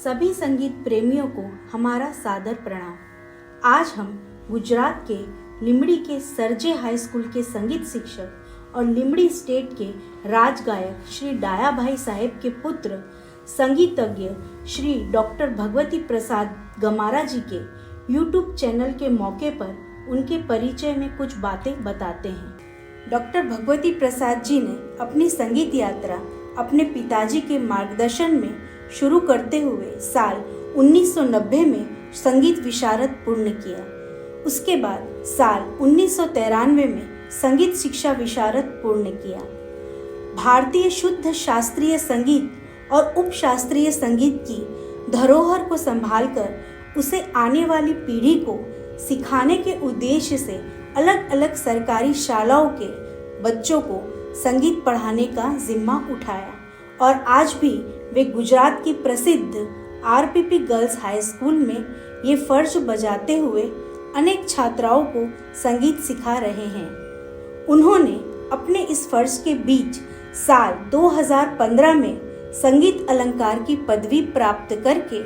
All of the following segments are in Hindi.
सभी संगीत प्रेमियों को हमारा सादर प्रणाम। आज हम गुजरात के लींबड़ी के सरजे हाई स्कूल के संगीत शिक्षक और लींबड़ी स्टेट के राजगायक श्री डायाभाई साहेब के पुत्र संगीतज्ञ श्री डॉक्टर भगवती प्रसाद गमारा जी के यूट्यूब चैनल के मौके पर उनके परिचय में कुछ बातें बताते हैं। डॉक्टर भगवती प्रसाद जी ने अपनी संगीत यात्रा अपने पिताजी के मार्गदर्शन में शुरू करते हुए साल 1990 में संगीत विशारद पूर्ण किया। उसके बाद साल 1993 में संगीत शिक्षा विशारद पूर्ण किया। भारतीय शुद्ध शास्त्रीय संगीत और उपशास्त्रीय संगीत की धरोहर को संभालकर उसे आने वाली पीढ़ी को सिखाने के उद्देश्य से अलग अलग सरकारी शालाओं के बच्चों को संगीत पढ़ाने का जिम्मा उठाया और आज भी वे गुजरात की प्रसिद्ध आरपीपी गर्ल्स हाई स्कूल में ये फर्ज बजाते हुए अनेक छात्राओं को संगीत सिखा रहे हैं। उन्होंने अपने इस फर्ज के बीच साल 2015 में संगीत अलंकार की पदवी प्राप्त करके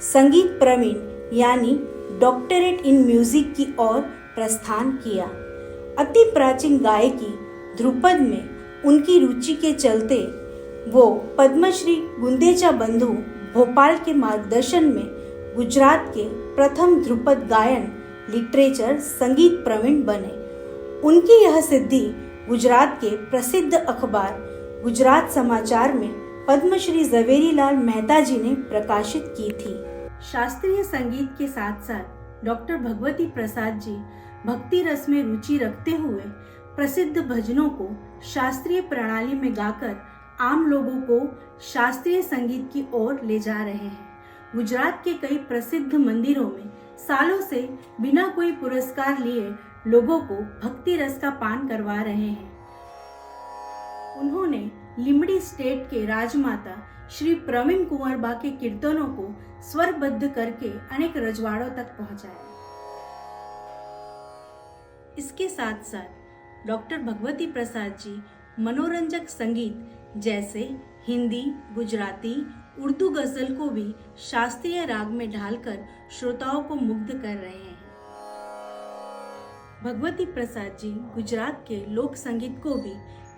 संगीत प्रवीण यानी डॉक्टरेट इन म्यूजिक की ओर प्रस्थान किया। अति प्राचीन गायकी ध्रुपद में उनकी रुचि के चलते वो पद्मश्री गुंदेचा बंधु भोपाल के मार्गदर्शन में गुजरात के प्रथम ध्रुपद गायन लिटरेचर संगीत प्रवीण बने। उनकी यह सिद्धि गुजरात के प्रसिद्ध अखबार गुजरात समाचार में पद्मश्री झवेरीलाल मेहता जी ने प्रकाशित की थी। शास्त्रीय संगीत के साथ साथ डॉक्टर भगवती प्रसाद जी भक्ति रस में रुचि रखते हुए प्रसिद्ध भजनों को शास्त्रीय प्रणाली में गाकर आम लोगों को शास्त्रीय संगीत की ओर ले जा रहे हैं। गुजरात के कई प्रसिद्ध मंदिरों में सालों से बिना कोई पुरस्कार लिए लोगों को भक्ति रस का पान करवा रहे हैं। उन्होंने लींबड़ी स्टेट के राजमाता श्री प्रवीण कुंवरबा के कीर्तनों को स्वरबद्ध करके अनेक रजवाड़ों तक पहुंचाया। इसके साथ साथ डॉक्टर भगवती प्रसाद जी मनोरंजक संगीत जैसे हिंदी, गुजराती, उर्दू गजल को भी शास्त्रीय राग में ढालकर श्रोताओं को मुग्ध कर रहे हैं। भगवती प्रसाद जी गुजरात के लोक संगीत को भी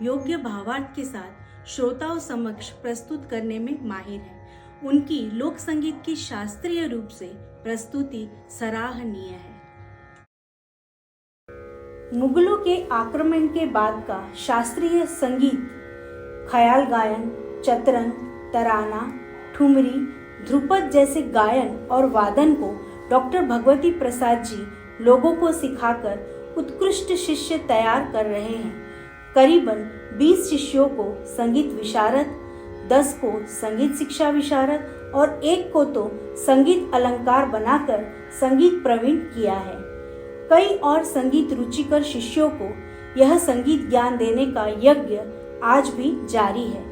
योग्य भावार्थ के साथ श्रोताओं समक्ष प्रस्तुत करने में माहिर हैं। उनकी लोक संगीत की शास्त्रीय रूप से प्रस्तुति सराहनीय है। मुगलों के आक्रमण के बाद का शास्त्रीय संगीत ख्याल गायन, चतरंग, तराना, ठुमरी, ध्रुपद जैसे गायन और वादन को डॉक्टर भगवती प्रसाद जी लोगों को सिखाकर उत्कृष्ट शिष्य तैयार कर रहे हैं। करीबन 20 शिष्यों को संगीत विशारद, 10 को संगीत शिक्षा विशारद और 1 को तो संगीत अलंकार बनाकर संगीत प्रवीण किया है। कई और संगीत रुचिकर शिष्यों को यह संगीत ज्ञान देने का यज्ञ आज भी जारी है।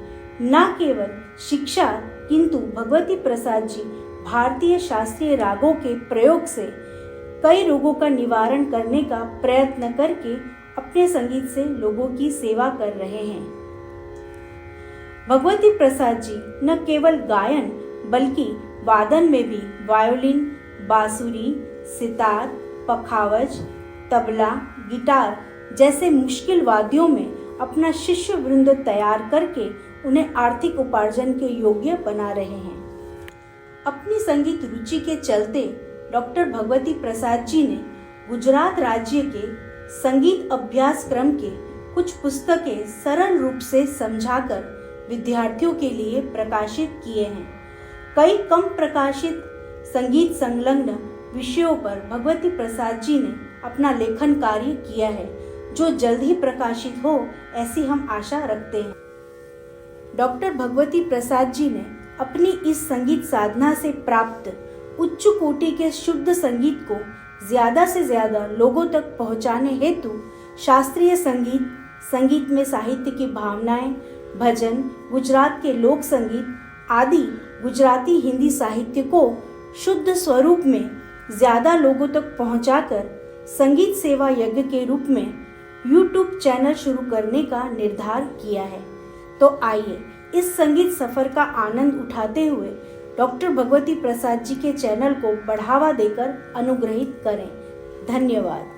न केवल शिक्षा किंतु भगवती प्रसाद जी भारतीय शास्त्रीय रागों के प्रयोग से कई रोगों का निवारण करने का प्रयत्न करके अपने संगीत से लोगों की सेवा कर रहे हैं। भगवती प्रसाद जी न केवल गायन बल्कि वादन में भी वायोलिन, बांसुरी, सितार, पखावज, तबला, गिटार जैसे मुश्किल वाद्यों में अपना शिष्य वृंद तैयार करके उन्हें आर्थिक उपार्जन के योग्य बना रहे हैं। अपनी संगीत रुचि के चलते डॉक्टर भगवती प्रसाद जी ने गुजरात राज्य के संगीत अभ्यास क्रम के कुछ पुस्तकें सरल रूप से समझाकर विद्यार्थियों के लिए प्रकाशित किए हैं। कई कम प्रकाशित संगीत संलग्न विषयों पर भगवती प्रसाद जी ने अपना लेखन कार्य किया है, जो जल्द ही प्रकाशित हो ऐसी हम आशा रखते हैं। डॉक्टर भगवती प्रसाद जी ने अपनी इस संगीत साधना से प्राप्त उच्च कोटि के शुद्ध संगीत को ज्यादा से ज्यादा लोगों तक पहुंचाने हेतु शास्त्रीय संगीत, संगीत में साहित्य की भावनाएं, भजन, गुजरात के लोक संगीत आदि गुजराती हिंदी साहित्य को शुद्ध स्वरूप में ज्यादा लोगों तक पहुंचाकर संगीत सेवा यज्ञ के रूप में यूट्यूब चैनल शुरू करने का निर्धार किया है। तो आइए इस संगीत सफर का आनंद उठाते हुए डॉक्टर भगवती प्रसाद जी के चैनल को बढ़ावा देकर अनुग्रहित करें। धन्यवाद।